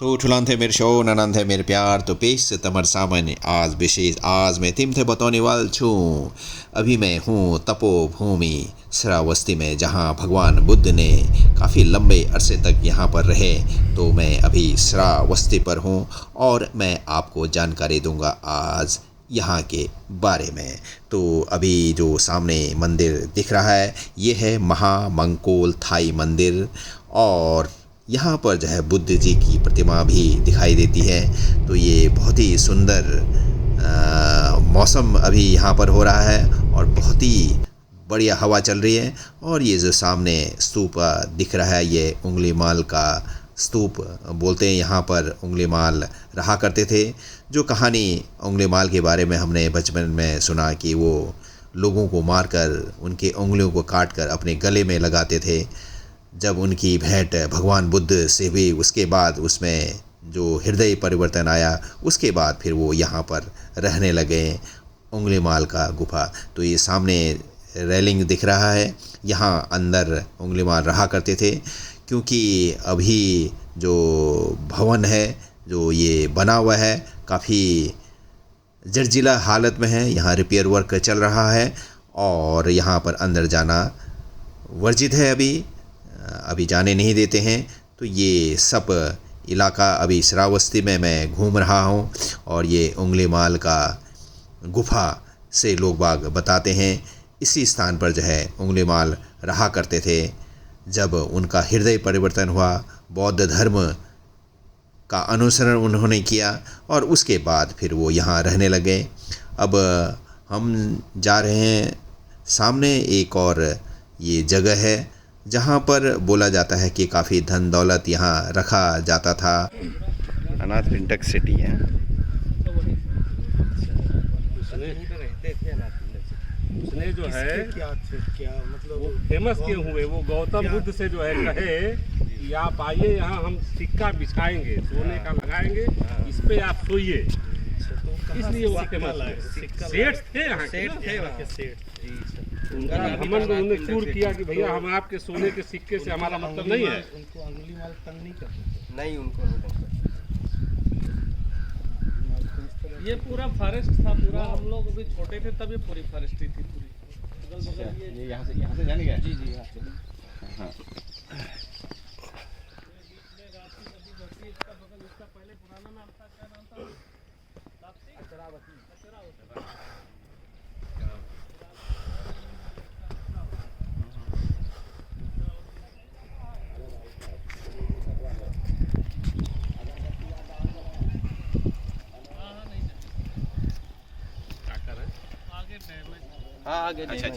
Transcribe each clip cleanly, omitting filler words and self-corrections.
तो ठुलांथे मेरे शो ननंथे मेरे प्यार तो पेश तमर सामने आज विशेष आज मैं तिम थे बतौने वाल छूँ। अभी मैं हूँ तपोभूमि श्रावस्ती में, जहाँ भगवान बुद्ध ने काफ़ी लंबे अरसे तक यहाँ पर रहे। तो मैं अभी श्रावस्ती पर हूँ और मैं आपको जानकारी दूंगा आज यहाँ के बारे में। तो अभी जो सामने मंदिर दिख रहा है ये है महामंकोल थाई मंदिर, और यहाँ पर जो है बुद्ध जी की प्रतिमा भी दिखाई देती है। तो ये बहुत ही सुंदर मौसम अभी यहाँ पर हो रहा है और बहुत ही बढ़िया हवा चल रही है। और ये जो सामने स्तूप दिख रहा है ये उंगलीमाल का स्तूप बोलते हैं। यहाँ पर उंगलीमाल रहा करते थे। जो कहानी उंगलीमाल के बारे में हमने बचपन में सुना कि वो लोगों को मारकर उनके उंगलियों को काटकर अपने गले में लगाते थे। जब उनकी भेंट भगवान बुद्ध से हुई उसके बाद उसमें जो हृदय परिवर्तन आया, उसके बाद फिर वो यहाँ पर रहने लगे उंगलीमाल का गुफा। तो ये सामने रेलिंग दिख रहा है, यहाँ अंदर उंगलीमाल रहा करते थे। क्योंकि अभी जो भवन है जो ये बना हुआ है काफ़ी जर्जिला हालत में है, यहाँ रिपेयर वर्क चल रहा है और यहाँ पर अंदर जाना वर्जित है। अभी जाने नहीं देते हैं। तो ये सब इलाका अभी श्रावस्ती में मैं घूम रहा हूँ और ये उंगलीमाल का गुफा से लोग बाग बताते हैं इसी स्थान पर जो है उंगलीमाल रहा करते थे। जब उनका हृदय परिवर्तन हुआ, बौद्ध धर्म का अनुसरण उन्होंने किया और उसके बाद फिर वो यहाँ रहने लगे। अब हम जा रहे हैं सामने एक और ये जगह है जहाँ पर बोला जाता है कि काफ़ी धन दौलत यहाँ रखा जाता था। अनाथ पिंटक सिटी है। उसने जो है क्या मतलब वो फेमस क्यों हुए, वो गौतम बुद्ध से जो है कहे कि आप आइए यहाँ हम सिक्का बिछाएंगे, सोने का लगाएंगे, इस पे आप सोइए। इसलिए वो फेमस सेठ थे, यहाँ के सेठ। उनका घमंड उन्होंने चूर किया कि भैया हम आपके सोने के सिक्के से हमारा मतलब नहीं है। उनको उंगलीमाल तंग नहीं करते। नहीं, उनको नहीं। ये पूरा फॉरेस्ट था, पूरा हम लोग अभी छोटे थे तब ये पूरी फॉरेस्ट्री थी पूरी। अगल बगल ये यहाँ से जाने गया। जी यहाँ से। हाँ। इसका बगल इसका पहले पुराना नाम था, क्या नाम था? अचरावती। हाँ आगे। अच्छा।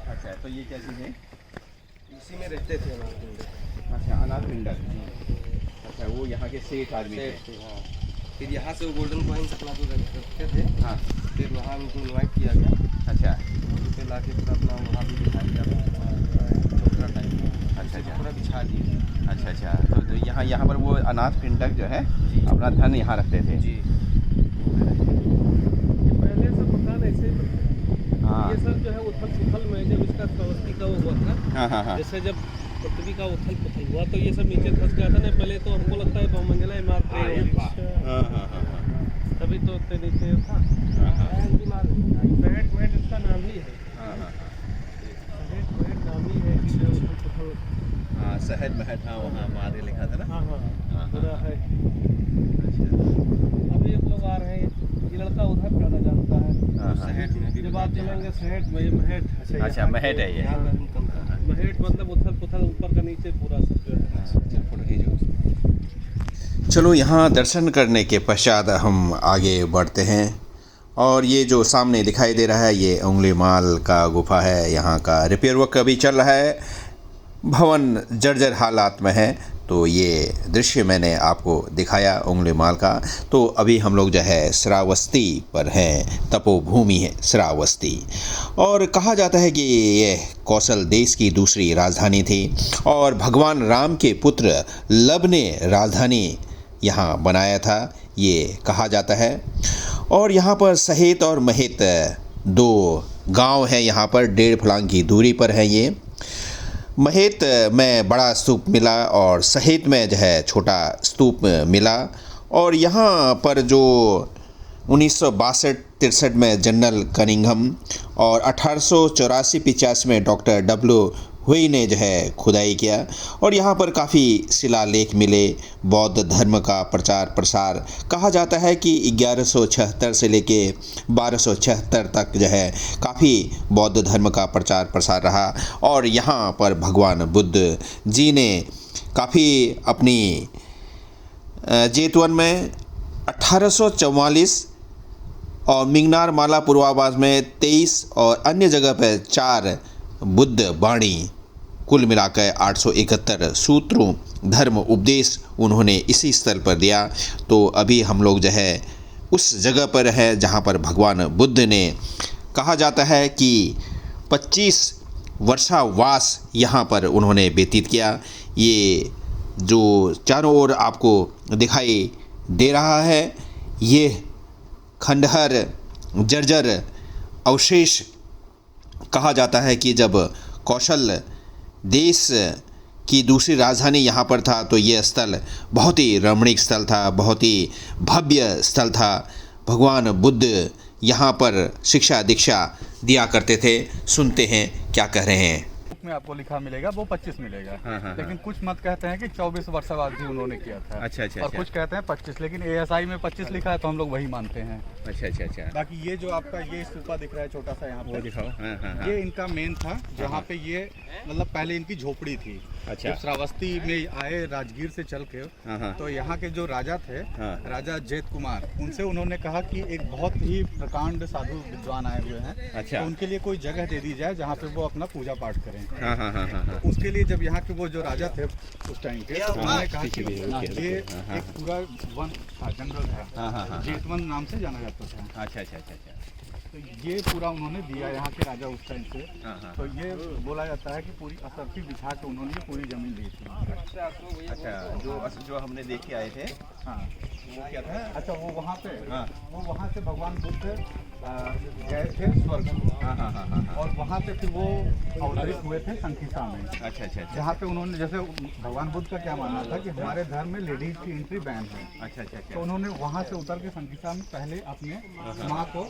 अच्छा, तो ये क्या चीज़ है? इसी में रहते थे अच्छा, अनाथ पिंडक। अच्छा, वो यहाँ के सेठ आदमी थे। हाँ। फिर यहाँ से वो गोल्डन कॉइन्स अपना जो रखते थे। हाँ। फिर वहाँ उनको इन्वाइट किया गया। अच्छा फिर लाके फिर अपना वहाँ भी दिखाया गया चौथरा टाइम। अच्छा। पूरा बिछा दिए। अच्छा। तो यहाँ पर वो अनाथ पिंडक जो है अपना धन यहाँ रखते थे। जी। पहले सब मकान ऐसे ही थे। हाँ। ये सब जो है उथल पुथल में जब इसका प्रवृत्ति का वो हुआ था। हाँ। जैसे जब पृथ्वी का उथल पुथल हुआ तो ये सब नीचे धंस गया था ना। पहले तो हमको लगता है बहुमंजिला इमारत है, हाँ। तभी तो उतने नीचे था। शहर वेट इसका नाम ही है। शहर नाम ही है कि जो उथल पुथल। हाँ, शहर महट। हाँ, वहाँ मारे लिखा था ना। हाँ पूरा है। अच्छा। अभी एक लोग आ रहे हैं, ये लड़का उधर ज़्यादा जानता है। हाँ। जब आप चलेंगे शहर में, ये महट। अच्छा, महट है ये। महट मतलब उथल पुथल ऊपर का नीचे पूरा सब जो है। चलो यहाँ दर्शन करने के पश्चात हम आगे बढ़ते हैं। और ये जो सामने दिखाई दे रहा है ये उंगलीमाल का गुफा है। यहाँ का रिपेयर वर्क अभी चल रहा है, भवन जर्जर हालात में है। तो ये दृश्य मैंने आपको दिखाया उंगलीमाल का। तो अभी हम लोग जो है श्रावस्ती पर हैं, तपोभूमि है श्रावस्ती। और कहा जाता है कि ये कौशल देश की दूसरी राजधानी थी और भगवान राम के पुत्र लब ने राजधानी यहाँ बनाया था, ये कहा जाता है। और यहाँ पर सहेत और महेत दो गांव है यहाँ पर, 1.5 फर्लांग की दूरी पर है ये। महेत में बड़ा स्तूप मिला और सहेत में जो है छोटा स्तूप मिला। और यहाँ पर जो 1962-63 में जनरल कनिंघम और 1884-85 में डॉक्टर डब्ल्यू हुई ने जो है खुदाई किया और यहाँ पर काफ़ी शिलालेख मिले। बौद्ध धर्म का प्रचार प्रसार कहा जाता है कि 1176 से लेके 1276 तक जो है काफ़ी बौद्ध धर्म का प्रचार प्रसार रहा। और यहाँ पर भगवान बुद्ध जी ने काफ़ी अपनी जेतवन में 1844 और मिंगनार माला पूर्वाभास में 23 और अन्य जगह पर 4 बुद्ध वाणी, कुल मिलाकर 871 सूत्रों धर्म उपदेश उन्होंने इसी स्थल पर दिया। तो अभी हम लोग जो है उस जगह पर है जहाँ पर भगवान बुद्ध ने कहा जाता है कि 25 वर्षावास यहाँ पर उन्होंने व्यतीत किया। ये जो चारों ओर आपको दिखाई दे रहा है ये खंडहर जर्जर अवशेष कहा जाता है कि जब कौशल देश की दूसरी राजधानी यहाँ पर था तो ये स्थल बहुत ही रमणीक स्थल था, बहुत ही भव्य स्थल था। भगवान बुद्ध यहाँ पर शिक्षा दीक्षा दिया करते थे। सुनते हैं क्या कह रहे हैं। में आपको लिखा मिलेगा वो 25 मिलेगा। हाँ। लेकिन कुछ मत कहते हैं कि 24 वर्षावास भी उन्होंने किया था। अच्छा। और कुछ कहते हैं 25, लेकिन ASI में 25 लिखा है तो हम लोग वही मानते हैं। अच्छा। बाकी ये जो आपका ये स्तूपा दिख रहा है छोटा सा यहाँ पे, दिखाओ। हाँ। ये इनका मेन था जहाँ पे ये मतलब पहले इनकी झोपड़ी थी। अच्छा। जब श्रावस्ती में आए राजगीर से चल के हाँ। तो यहाँ के जो राजा थे, हाँ। राजा जैत कुमार, उनसे उन्होंने कहा कि एक बहुत ही प्रकांड साधु विद्वान आए हुए हैं, अच्छा। तो उनके लिए कोई जगह दे दी जाए जहाँ पे वो अपना पूजा पाठ करें। हाँ। तो उसके लिए जब यहाँ के वो जो राजा थे उस टाइम के, तो उन्होंने कहा कि ये एक पूरा वन था, जंगल था, हाँ। जेतवन नाम से जाना जाता था। अच्छा। तो ये पूरा उन्होंने दिया यहाँ के राजा उस टाइम से। हाँ। तो ये बोला जाता है कि पूरी असरफी बिछा के उन्होंने ये पूरी जमीन दी थी। अच्छा, जो हमने देख के आए थे। हाँ, वो क्या था? अच्छा वो वहाँ पे, हाँ। वो वहाँ से भगवान बुद्ध गए थे स्वर्ग को। हाँ। और वहाँ से फिर वो अवतरित हुए थे संखिसा में। अच्छा। जहाँ पे उन्होंने, जैसे भगवान बुद्ध का क्या मानना था कि हमारे धर्म में लेडीज की एंट्री बैन है। अच्छा। तो उन्होंने वहाँ से उतर के संखिसा में पहले अपने माँ को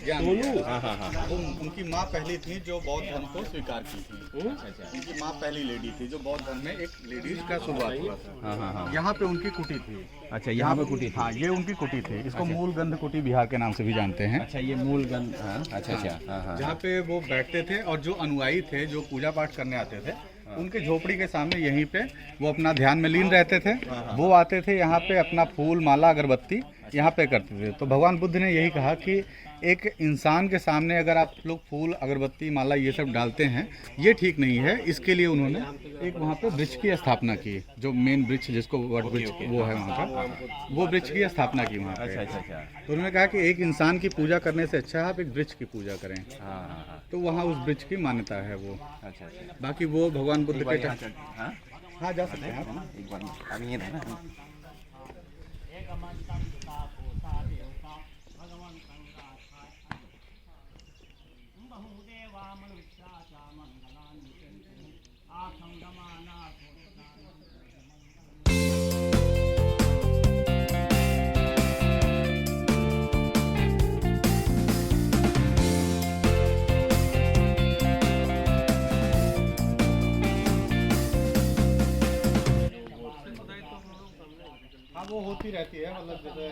ज्ञान दिया। हाँ। उनकी माँ पहली थी जो बौद्ध धर्म को स्वीकार की थी। अच्छा। उनकी माँ पहली लेडी थी जो बौद्ध धर्म में एक लेडीज का शुरुआत हुआ था। हाँ। यहाँ पे उनकी कुटी थी। अच्छा, यहाँ पे कुटी थी। हाँ, ये उनकी कुटी थी। इसको मूल गंध कुटी बिहार के नाम से भी जानते हैं। अच्छा, ये मूलगंज। अच्छा। हाँ। जहाँ पे वो बैठते थे और जो अनुयायी थे जो पूजा पाठ करने आते थे उनके झोपड़ी के सामने यहीं पे वो अपना ध्यान में लीन रहते थे। वो आते थे यहाँ पे अपना फूल माला अगरबत्ती यहाँ पे करते थे। तो भगवान बुद्ध ने यही कहा कि एक इंसान के सामने अगर आप लोग फूल अगरबत्ती माला ये सब डालते हैं ये ठीक नहीं है। इसके लिए उन्होंने एक वहाँ पे वृक्ष की स्थापना की, जो मेन वृक्ष जिसको वट वृक्ष वो है वहाँ का, वो वृक्ष की स्थापना की वहाँ पे। अच्छा। तो उन्होंने कहा कि एक इंसान की पूजा करने से अच्छा है आप एक वृक्ष की पूजा करें। हाँ। तो वहाँ उस वृक्ष की मान्यता है वो। अच्छा। बाकी वो भगवान बुद्ध के हाँ, हाँ जा सकते हैं आप। एक बार अभी ये रहना। हाँ वो होती रहती है, मतलब जैसे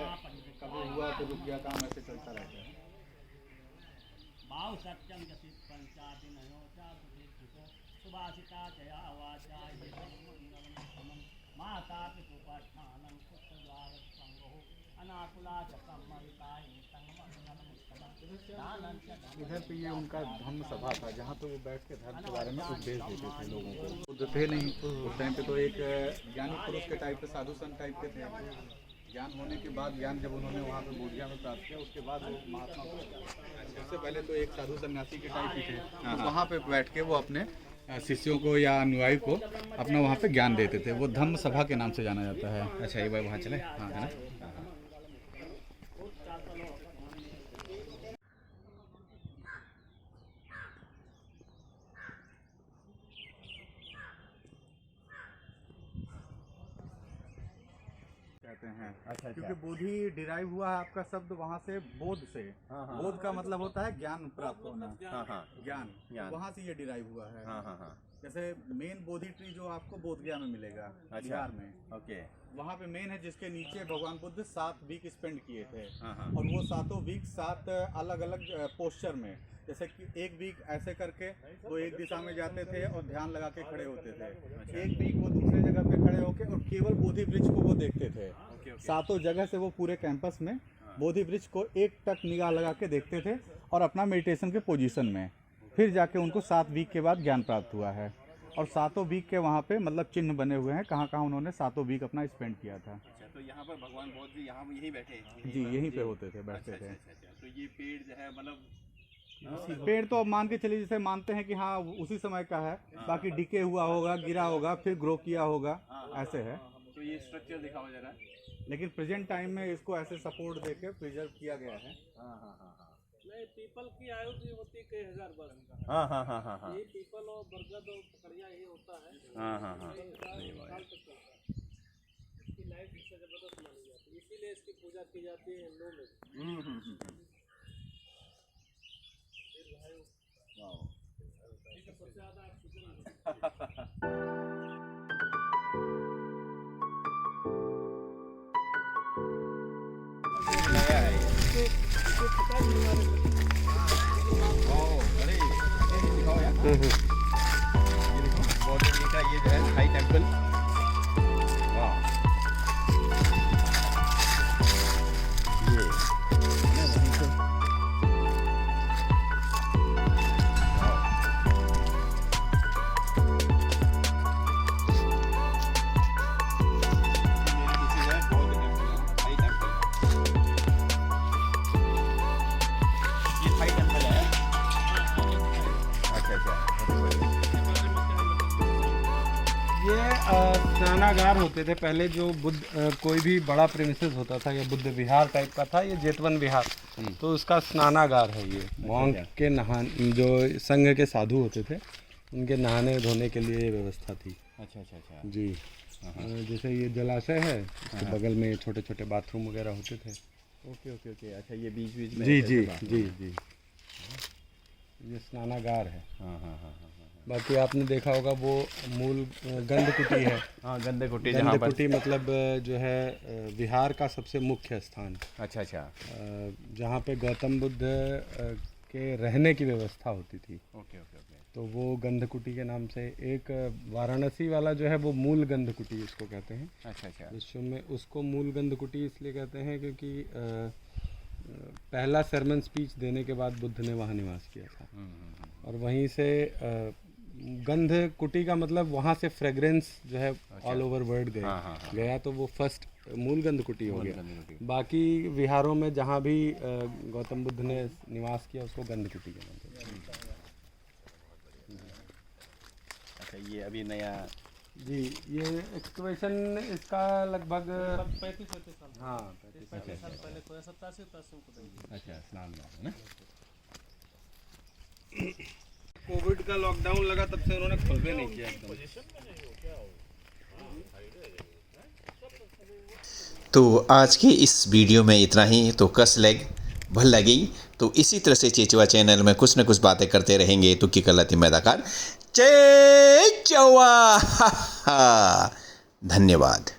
कभी हुआ तो रुक गया, काम ऐसे चलता रहता है। इधर पे ये उनका धम्म सभा था जहाँ पे वो बैठ के धर्म के बारे में उपदेश देते थे लोगों को। बुद्ध थे नहीं उस टाइम पे, तो एक ज्ञानी पुरुष के टाइप के, साधु संत टाइप के थे। ज्ञान होने के बाद, ज्ञान जब उन्होंने वहाँ पे बोधिया में प्राप्त किया उसके बाद वो महात्मा बन गए। उससे पहले तो एक साधु सन्यासी के टाइप ही थे। तो वहाँ पे बैठ के वो अपने शिष्यों को या अनुयायी को अपना वहाँ पे ज्ञान देते थे। वो धम्म सभा के नाम से जाना जाता है। अच्छा, ये बार वहाँ चले। हाँ है ना। कहते हैं। क्योंकि बोधि डिराइव हुआ है आपका शब्द वहाँ से बोध से। बोध का मतलब होता है ज्ञान प्राप्त होना। ज्ञान वहाँ से ये डिराइव हुआ है। जैसे मेन बोधि ट्री जो आपको बोध गया में मिलेगा बिहार में। ओके। वहाँ पे मेन है जिसके नीचे भगवान बुद्ध 7 वीक स्पेंड किए थे। और वो 7 वीक 7 अलग अलग पोस्चर में, जैसे कि एक वीक ऐसे करके वो एक दिशा में जाते थे और ध्यान लगा के खड़े होते थे। एक वीक वो दूसरे जगह पे खड़े होके और केवल बोधि वृक्ष को वो देखते थे। 7 जगह से वो पूरे कैंपस में बोधि वृक्ष को एक टक निगाह लगा के देखते थे और अपना मेडिटेशन के पोजीशन में। फिर जाके उनको 7 वीक के बाद ज्ञान प्राप्त हुआ है। और 7 वीक के वहाँ पे मतलब चिन्ह बने हुए हैं कहाँ कहाँ उन्होंने 7 वीक अपना स्पेंड किया था। अच्छा, तो यहाँ पर भगवान बौद्ध जी यहाँ यहीं बैठे? जी यहीं पे होते थे, बैठते थे। तो ये पेड़ जो है मतलब पेड़ तो अब मान के चलिए जैसे मानते हैं कि हाँ उसी समय का है, बाकी डिके हुआ होगा, गिरा होगा, फिर ग्रो किया होगा, ऐसे है। तो ये स्ट्रक्चर दिखावा जा रहा है, लेकिन प्रेजेंट टाइम में इसको ऐसे सपोर्ट देके प्रिजर्व किया गया है। नहीं, पीपल की आयु भी होती है कई हजार वर्ष। ये पीपल और बरगद और पकड़िया ये होता है। साल तक चलता है। इसकी लाइफ इससे जबरदस्त मानी जाती है, इसीलिए इसकी पूजा की जाती है हिंदुओं में। सबसे ज्यादा ऑक्सीजन ये देखो बौद्ध जी का ये जो है थाई टेम्पल। वाह, ये स्नानागार होते थे पहले। जो बुद्ध कोई भी बड़ा प्रेमिसेस होता था या बुद्ध विहार टाइप का था, ये जेतवन विहार, तो उसका स्नानागार है ये। मॉन्क के नहाने, जो संघ के साधु होते थे, उनके नहाने धोने के लिए ये व्यवस्था थी। अच्छा जी। जैसे ये जलाशय है, उसके बगल में छोटे छोटे बाथरूम वगैरह होते थे। ओके। अच्छा, ये बीच बीच में जी ये स्नानागार है। बाकी आपने देखा होगा वो मूल गंधकुटी है। गंधकुटी मतलब जो है विहार का सबसे मुख्य स्थान। अच्छा। जहाँ पे गौतम बुद्ध के रहने की व्यवस्था होती थी। ओके। तो वो गंधकुटी के नाम से, एक वाराणसी वाला जो है वो मूल गंधकुटी इसको कहते हैं। अच्छा। विश्व में उसको मूल गंधकुटी इसलिए कहते हैं क्योंकि पहला सरमन स्पीच देने के बाद बुद्ध ने वहाँ निवास किया था। और वहीं से गंध कुटी का मतलब वहाँ से फ्रेग्रेंस जो है ऑल ओवर वर्ल्ड गया, तो वो फर्स्ट मूल गंध कुटी हो गया। बाकी विहारों में जहाँ भी गौतम बुद्ध ने निवास किया उसको गंध कुटी के नाम से। अच्छा, ये अभी नया जी, ये एक्सकवेशन इसका लगभग 35-36 साल। हाँ, 35 साल पहले कोई 87-88 को। अच्छा, स्नान है ना। कोविड का लॉकडाउन लगा तब से उन्होंने खोल भी नहीं किया एकदम। तो आज के इस वीडियो में इतना ही। तो कस लग भल लगी तो इसी तरह से चेचवा चैनल में कुछ न कुछ बातें करते रहेंगे। तो की कलती मैदाकार चेचवा। धन्यवाद।